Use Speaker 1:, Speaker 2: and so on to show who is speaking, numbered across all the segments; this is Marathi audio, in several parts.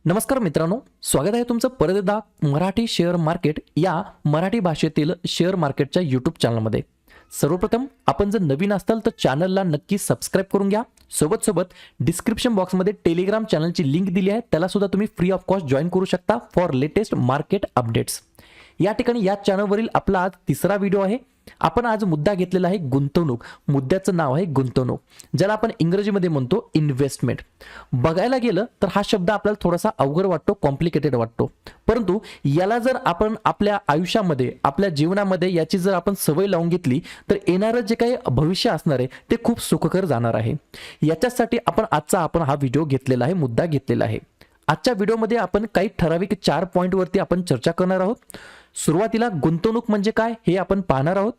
Speaker 1: नमस्कार मित्रांनो, स्वागत आहे तुमचं परत एकदा मराठी शेअर मार्केट या मराठी भाषेतील शेअर मार्केटच्या यूट्यूब चॅनलमध्ये. सर्वप्रथम आपण जर नवीन असाल तर चॅनलला नक्की सबस्क्राईब करून घ्या. सोबत डिस्क्रिप्शन बॉक्समध्ये टेलिग्राम चॅनलची लिंक दिली आहे, त्याला सुद्धा तुम्ही फ्री ऑफ कॉस्ट जॉईन करू शकता फॉर लेटेस्ट मार्केट अपडेट्स. या ठिकाणी या चॅनलवरील आपला आज तिसरा व्हिडिओ आहे. आपण आज मुद्दा घेतलेला आहे गुंतवणूक. मुद्द्याचं नाव आहे गुंतवणूक, ज्याला आपण इंग्रजीमध्ये म्हणतो इन्व्हेस्टमेंट. बघायला गेलं तर हा शब्द आपल्याला थोडासा अवघड वाटतो, कॉम्प्लिकेटेड वाटतो, परंतु याला जर आपण आपल्या आयुष्यामध्ये आपल्या जीवनामध्ये याची जर आपण सवय लावून घेतली तर येणारं जे काही भविष्य असणार आहे ते खूप सुखकर जाणार आहे. याच्यासाठी आपण हा व्हिडिओ घेतलेला आहे, मुद्दा घेतलेला आहे. आजच्या व्हिडिओमध्ये आपण काही ठराविक 4 पॉइंटवरती आपण चर्चा करणार आहोत. सुरुवातीला गुंतवणूक म्हणजे काय हे आपण पाहणार आहोत.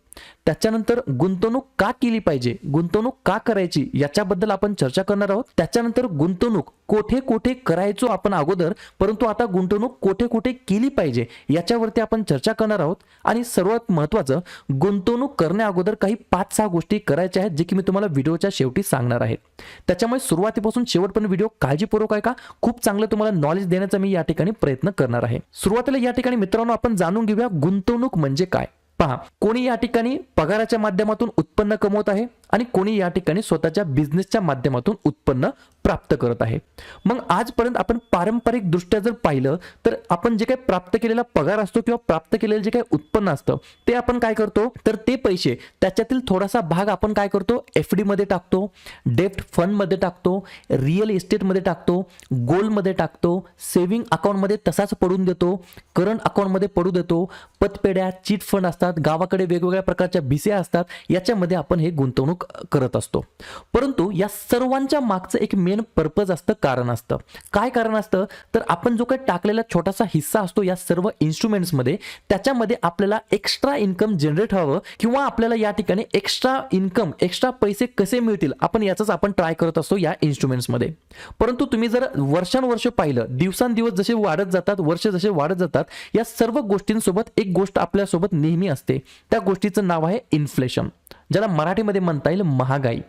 Speaker 1: त्याच्यानंतर गुंतवणूक का केली पाहिजे, गुंतवणूक का करायची याच्याबद्दल आपण चर्चा करणार आहोत. त्याच्यानंतर गुंतवणूक कोठे कोठे करायचो आपण अगोदर, परंतु आता गुंतवणूक कोठे कोठे केली पाहिजे याच्यावरती आपण चर्चा करणार आहोत. आणि सर्वात महत्त्वाचं, गुंतवणूक करण्या अगोदर काही 5-6 गोष्टी करायच्या आहेत जे की मी तुम्हाला व्हिडिओच्या शेवटी सांगणार आहे. त्याच्यामुळे सुरुवातीपासून शेवटपर्यंत व्हिडिओ काळजीपूर्वक ऐका. खूप चांगलं तुम्हाला नॉलेज देण्याचा मी या ठिकाणी प्रयत्न करणार आहे. सुरुवातीला या ठिकाणी मित्रांनो आपण जाणून घेऊया गुंतवणूक म्हणजे काय. पहा, कोणी या ठिकाणी पगाराच्या माध्यमातून उत्पन्न कमवत आहे आणि कोणी या ठिकाणी स्वतःच्या बिझनेसच्या माध्यमातून उत्पन्न प्राप्त करत आहे. मग आजपर्यंत आपण पारंपरिक दृष्ट्या जर पाहिलं तर आपण जे काही प्राप्त केलेला पगार असतो किंवा प्राप्त केलेलं जे काही उत्पन्न असतं ते आपण काय करतो, तर ते पैसे त्याच्यातील थोडासा भाग आपण काय करतो, FD मध्ये टाकतो, डेब्ट फंड मध्ये टाकतो, रिअल इस्टेट मध्ये टाकतो, गोल्ड मध्ये टाकतो, सेव्हिंग अकाउंट मध्ये तसाच पडून देतो, करंट अकाउंट मध्ये पडू देतो, पतपेढ्या, चिट फंड असतात, गावाकडे वेगवेगळ्या प्रकारच्या भिस्या असतात, याच्यामध्ये आपण हे गुंतवणूक करत असतो. परंतु या सर्वांच्या मागचं एक मेन पर्पज असतं, कारण असतं. काय कारण असतं, तर आपण जो काही टाकलेला छोटासा हिस्सा असतो या सर्व इन्स्ट्रुमेंट्स मध्ये, त्याच्यामध्ये आपल्याला एक्स्ट्रा इन्कम जनरेट व्हावं किंवा आपल्याला या ठिकाणी एक्स्ट्रा इन्कम, एक्स्ट्रा पैसे कसे मिळतील आपण ट्राय करत असतो या इन्स्ट्रुमेंट्स मध्ये. परंतु तुम्ही जर वर्षानुवर्ष पाहिलं, दिवसांदिवस जसे वाढत जातात, वर्ष जसे वाढत जातात, या सर्व गोष्टींसोबत एक गोष्ट आपल्यासोबत नेहमी असते. त्या गोष्टीचं नाव आहे इन्फ्लेशन, ज्याला मराठीमध्ये म्हणता येईल महागाई.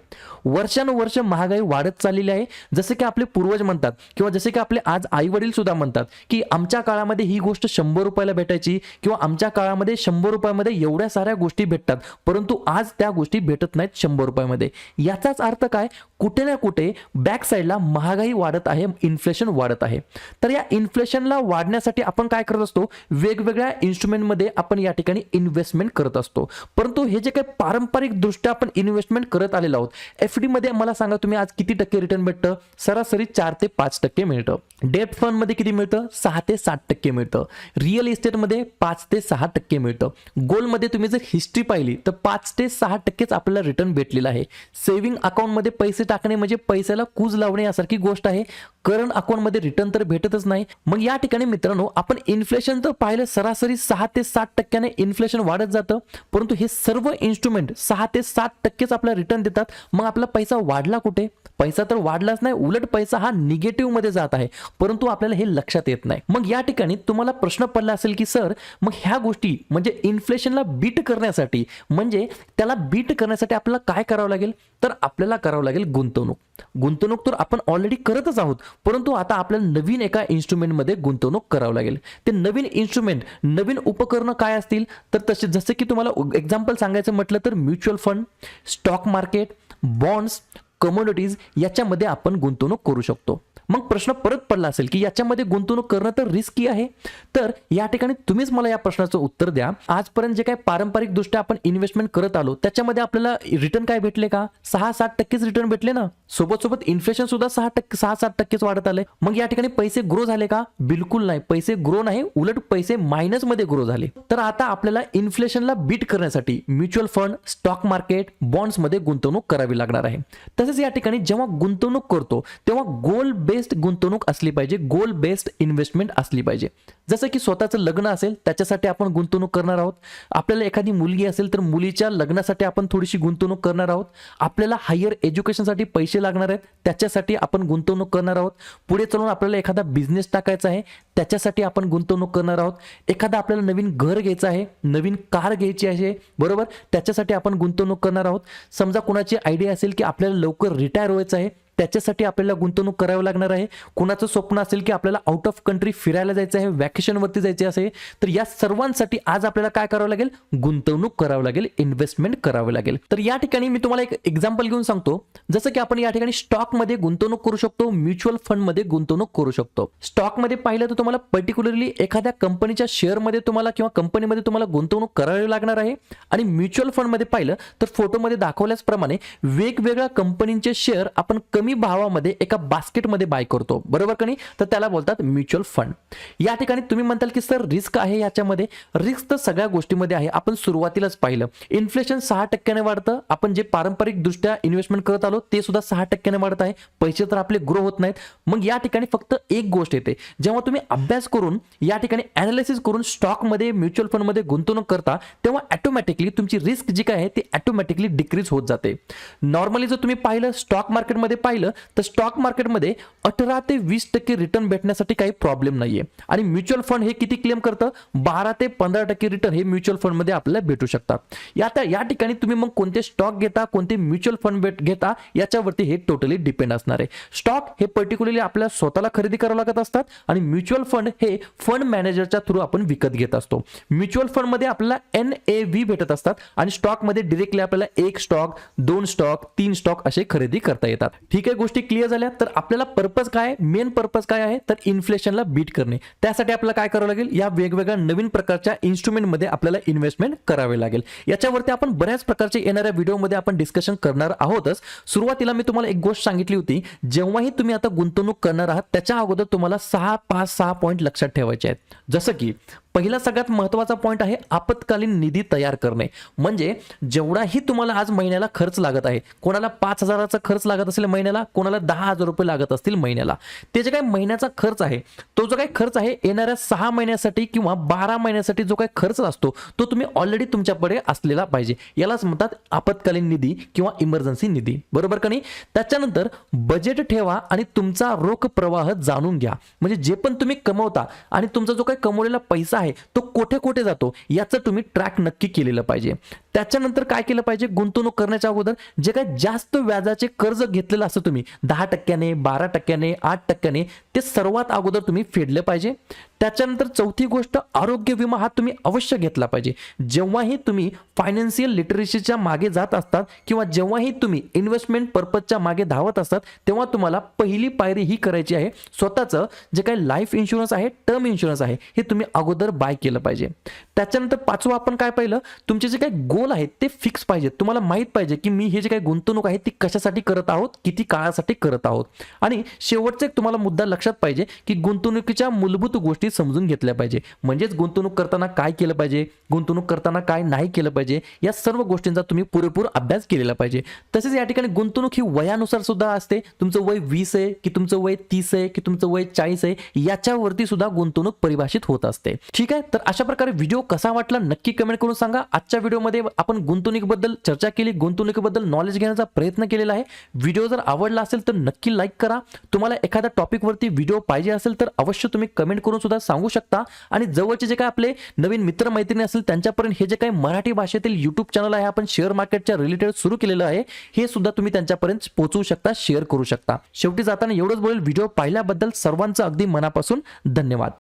Speaker 1: वर्षानुवर्ष महागाई वाढत चाललेली आहे. जसे की आपले पूर्वज म्हणतात किंवा जसे की आपले आज आई वडील सुद्धा म्हणतात की आमच्या काळामध्ये ही गोष्ट 100 रुपयाला भेटायची किंवा आमच्या काळामध्ये 100 रुपयामध्ये एवढ्या साऱ्या गोष्टी भेटतात, परंतु आज त्या गोष्टी भेटत नाहीत 100 रुपयामध्ये. याचाच अर्थ काय, कुठे ना कुठे बॅक साईडला महागाई वाढत आहे, इन्फ्लेशन वाढत आहे. तर या इन्फ्लेशनला वाढण्यासाठी आपण काय करत असतो, वेगवेगळ्या इन्स्ट्रुमेंटमध्ये आपण या ठिकाणी इन्व्हेस्टमेंट करत असतो. परंतु हे जे काही पारंपरिक दृष्ट्या आपण इन्व्हेस्टमेंट करत आलेलो आहोत, FD मध्ये मला सांगा तुम्ही आज किती टक्के रिटर्न भेटतं, सरासरी 4 ते 5% मिळतं. डेब्ट फंड मध्ये किती मिळतं, 6 ते 7% मिळतं. रिअल इस्टेट मध्ये 5 ते 6% मिळतं. गोल्ड मध्ये तुम्ही जर हिस्ट्री पाहिली तर 5 ते 6% आपल्याला रिटर्न भेटलेला आहे. सेव्हिंग अकाउंट मध्ये पैसे टाकणे म्हणजे पैशाला कूज लावणे यासारखी गोष्ट आहे. करंट अकाउंट मध्ये रिटर्न तर भेटतच नाही. मग या ठिकाणी मित्रांनो आपण इन्फ्लेशन तर पाहिलं, सरासरी 6 ते 7% इन्फ्लेशन वाढत जातं, परंतु हे सर्व इन्स्ट्रुमेंट 6 ते 7% आपल्याला रिटर्न देतात. मग आपला पैसा वाढला कुठे, पैसा तर वाढलाच नाही, उलट पैसा हा निगेटिव्ह मध्ये जात आहे, परंतु आपल्याला हे लक्षात येत नाही. मग या ठिकाणी तुम्हाला प्रश्न पडला असेल की सर, मग ह्या गोष्टी म्हणजे इन्फ्लेशनला बीट करण्यासाठी, म्हणजे त्याला बीट करण्यासाठी आपल्याला काय करावं लागेल, तर आपल्याला करावं लागेल गुंतवणूक. गुंतवणूक तर आपण ऑलरेडी करतच आहोत, परंतु आता आपल्याला नवीन एका इन्स्ट्रुमेंटमध्ये गुंतवणूक करावं लागेल. ते नवीन इन्स्ट्रुमेंट, नवीन उपकरणं काय असतील, तर तसे जसे की तुम्हाला एक्झाम्पल सांगायचं म्हटलं तर mutual fund, stock market, bonds, commodities याच्यामध्ये आपण गुंतवणूक करू शकतो. मग प्रश्न परत पडला असेल की याच्यामध्ये गुंतवणूक करणं तर रिस्की आहे, तर या ठिकाणी तुम्हीच मला या प्रश्नाचं उत्तर द्या. आजपर्यंत जे काही पारंपरिक दृष्ट्या आपण इन्व्हेस्टमेंट करत आलो त्याच्यामध्ये आपल्याला रिटर्न काय भेटले का, 6-7% रिटर्न भेटले ना. सोबत इन्फ्लेशन सुद्धा 6-7% वाढत आले. मग या ठिकाणी पैसे ग्रो झाले का, बिलकुल नाही. पैसे ग्रो नाही, उलट पैसे मायनस मध्ये ग्रो झाले. तर आता आपल्याला इन्फ्लेशनला बीट करण्यासाठी mutual fund, stock market, bonds मध्ये गुंतवणूक करावी लागणार आहे. तसेच या ठिकाणी जेव्हा गुंतवणूक करतो तेव्हा गोल बेस्ड गुंतवणूक असली पाहिजे, गोल बेस्ड इन्व्हेस्टमेंट असली पाहिजे. जसं की स्वतःचं लग्न असेल त्याच्यासाठी आपण गुंतवणूक करणार आहोत, आपल्याला एखादी मुलगी असेल तर मुलीच्या लग्नासाठी आपण थोडीशी गुंतवणूक करणार आहोत, आपल्याला हायर एज्युकेशनसाठी पैसे लागणार आहेत त्याच्यासाठी आपण गुंतवणूक करणार आहोत, पुढे चालून आपल्याला एखादा बिझनेस टाकायचा आहे त्याच्यासाठी आपण गुंतवणूक करणार आहोत, एखादा आपल्याला नवीन घर घ्यायचं आहे, नवीन कार घ्यायची आहे, बरोबर, त्याच्यासाठी आपण गुंतवणूक करणार आहोत. समजा कोणाची आयडिया असेल की आपल्याला लवकर रिटायर व्हायचं आहे त्याच्यासाठी आपल्याला गुंतवणूक करावी लागणार आहे. कुणाचं स्वप्न असेल की आपल्याला आउट ऑफ कंट्री फिरायला जायचं आहे, व्हॅकेशनवरती जायचे असेल, तर या सर्वांसाठी आज आपल्याला काय करावं लागेल, गुंतवणूक करावी लागेल, इन्व्हेस्टमेंट करावी लागेल. तर या ठिकाणी मी तुम्हाला एक एक्झाम्पल घेऊन सांगतो. जसं की आपण या ठिकाणी स्टॉक मध्ये गुंतवणूक करू शकतो, म्युच्युअल फंड मध्ये गुंतवणूक करू शकतो. स्टॉक मध्ये पाहिलं तर तुम्हाला पर्टिक्युलरली एखाद्या कंपनीच्या शेअर मध्ये तुम्हाला किंवा कंपनीमध्ये तुम्हाला गुंतवणूक करावी लागणार आहे. आणि म्युच्युअल फंड मध्ये पाहिलं तर फोटोमध्ये दाखवल्याप्रमाणे वेगवेगळ्या कंपनीचे शेअर आपण कमी भावामध्ये एका बास्केटमध्ये बाय करतो, बरोबर का नाही. तर त्याला बोलतात म्युच्युअल फंड. या ठिकाणी तुम्ही म्हणताल की सर रिस्क आहे याच्यामध्ये. रिस्क तर सगळ्या गोष्टीमध्ये आहे. आपण सुरुवातीलाच पाहिलं इन्फ्लेशन 6% वाढतं. आपण जे पारंपरिक दृष्ट्या इन्व्हेस्टमेंट करत आलो ते सुद्धा 6% वाढत आहे. पैसे तर आपले ग्रो होत नाहीत. मग या ठिकाणी फक्त एक गोष्ट येते, जेव्हा तुम्ही अभ्यास करून या ठिकाणी अनालिसिस करून स्टॉक मध्ये म्युच्युअल फंड मध्ये गुंतवणूक करता तेव्हा ऑटोमॅटिकली तुमची रिस्क जी काय आहे ती ऑटोमॅटिकली डिक्रीज होत जाते. नॉर्मली जर तुम्ही पाहिलं स्टॉक मार्केटमध्ये पाहिलं तर स्टॉक मार्केटमध्ये 18 ते 20% रिटर्न भेटण्यासाठी काही प्रॉब्लेम नाहीये. आणि म्युच्युअल फंड हे किती क्लेम करतं, 12 ते 15% रिटर्न हे म्युच्युअल फंड मध्ये आपल्याला भेटू शकतात. या ठिकाणी तुम्ही मग कोणते स्टॉक घेता, कोणते म्युच्युअल फंड घेता याच्यावरती हे टोटली डिपेंड असणार आहे. स्टॉक हे पर्टिक्युलरली आपल्याला स्वतःला खरेदी करावं लागत असतात आणि म्युच्युअल फंड हे फंड मॅनेजरच्या थ्रू आपण विकत घेत असतो. म्युच्युअल फंड मध्ये आपल्याला NAV भेटत असतात आणि स्टॉक मध्ये डिरेक्टली आपल्याला 1 स्टॉक, 2 स्टॉक, 3 स्टॉक असे खरेदी करता येतात. ठीक आहे, गोष्टी क्लिअर झाल्या. तर आपल्याला पर्पज काय, मेन पर्पज काय आहे, तर इन्फ्लेशनला बीट करणे. त्यासाठी आपल्याला काय करावं लागेल, या वेगवेगळ्या नवीन प्रकारच्या इन्स्ट्रुमेंट मध्ये आपल्याला इन्व्हेस्टमेंट करावे लागेल. याच्यावरती आपण बऱ्याच प्रकारचे येणाऱ्या व्हिडिओमध्ये आपण डिस्कशन करणार आहोतच. सुरुवातीला मी तुम्हाला एक गोष्ट सांगितली होती, जेव्हाही तुम्ही आता गुंतवणूक करणार आहात त्याच्या अगोदर तुम्हाला 6 पॉईंट लक्षात ठेवायचे आहेत. जसं की पहिला सगळ्यात महत्त्वाचा पॉईंट आहे आपत्कालीन निधी तयार करणे. म्हणजे जेवढाही तुम्हाला आज महिन्याला खर्च लागत आहे, कोणाला 5,000चा खर्च लागत असेल महिन्याला, कोणाला 10,000 रुपये लागत असतील महिन्याला, ते जे काही महिन्याचा खर्च आहे तो जो काही खर्च आहे येणाऱ्या 6 महिन्यासाठी किंवा 12 महिन्यासाठी जो काही खर्च असतो तो तुम्ही ऑलरेडी तुमच्याकडे असलेला पाहिजे. यालाच म्हणतात आपत्कालीन निधी किंवा इमर्जन्सी निधी, बरोबर का नाही. त्याच्यानंतर बजेट ठेवा आणि तुमचा रोख प्रवाह जाणून घ्या. म्हणजे जे पण तुम्ही कमवता आणि तुमचा जो काही कमवलेला पैसा आहे तो कुठे कुठे जातो याचं तुम्ही ट्रॅक नक्की केलेलं पाहिजे. त्याच्यानंतर काय केलं पाहिजे, गुंतवणूक करण्याच्या अगोदर जे काही जास्त व्याजाचे कर्ज घेतलेलं असतं तुम्ही 10%, 12%, 8%, ते सर्वात अगोदर तुम्ही फेडले पाहिजे. त्याच्यानंतर चौथी गोष्ट, आरोग्य विमा हा तुम्ही अवश्य घेतला पाहिजे. जेव्हाही तुम्ही फायनान्शियल लिटरसीच्या मागे जात असतात किंवा जेव्हाही तुम्ही इन्व्हेस्टमेंट पर्पजच्या मागे धावत असतात तेव्हा तुम्हाला पहिली पायरी ही करायची आहे, स्वतःचं जे काही लाईफ इन्शुरन्स आहे, टर्म इन्शुरन्स आहे हे तुम्ही अगोदर बाय केलं पाहिजे. त्याच्यानंतर पाचवं आपण काय पाहिलं, तुमचे जे काही गोल आहेत ते फिक्स पाहिजेत. तुम्हाला माहित पाहिजे की मी हे जे काही गुंतवणूक आहे ती कशासाठी करत आहोत, किती काळासाठी करत आहोत. आणि शेवटचा एक तुम्हाला मुद्दा लक्षात पाहिजे की गुंतवणुकीच्या मूलभूत गोष्टी समजून घेतल्या पाहिजे. म्हणजेच गुंतवणूक करताना काय केलं पाहिजे, गुंतवणूक करताना काय नाही केलं पाहिजे, या सर्व गोष्टींचा तुम्ही पुरेपूर अभ्यास केलेला पाहिजे. तसेच या ठिकाणी गुंतवणूक ही वयानुसार सुद्धा असते. तुमचं वय 20 आहे की तुमचं वय 30 आहे की तुमचं वय 40 आहे याच्यावरती सुद्धा गुंतवणूक परिभाषित होत असते. ठीक आहे, तर अशा प्रकारे व्हिडिओ कसा वाटला नक्की कमेंट करून सांगा. आजच्या व्हिडिओमध्ये आपण गुंतवणुकीबद्दल चर्चा केली, गुंतवणुकीबद्दल नॉलेज घेण्याचा प्रयत्न केलेला आहे. व्हिडिओ जर आवडला असेल तर नक्की लाईक करा. तुम्हाला एखाद्या टॉपिकवरती व्हिडिओ पाहिजे असेल तर अवश्य तुम्ही कमेंट करून सुद्धा सांगू शकता. आणि जवळचे जे काही आपले नवीन मित्र मैत्रिणी असेल त्यांच्यापर्यंत हे जे काही मराठी भाषेतील YouTube चॅनल आहे आपण शेअर मार्केटच्या रिलेटेड सुरू केलेलं आहे हे सुद्धा तुम्ही त्यांच्यापर्यंत पोहोचवू शकता, शेअर करू शकता. शेवटी जाताना एवढंच बोलेल, व्हिडिओ पाहिल्याबद्दल सर्वांचं अगदी मनापासून धन्यवाद.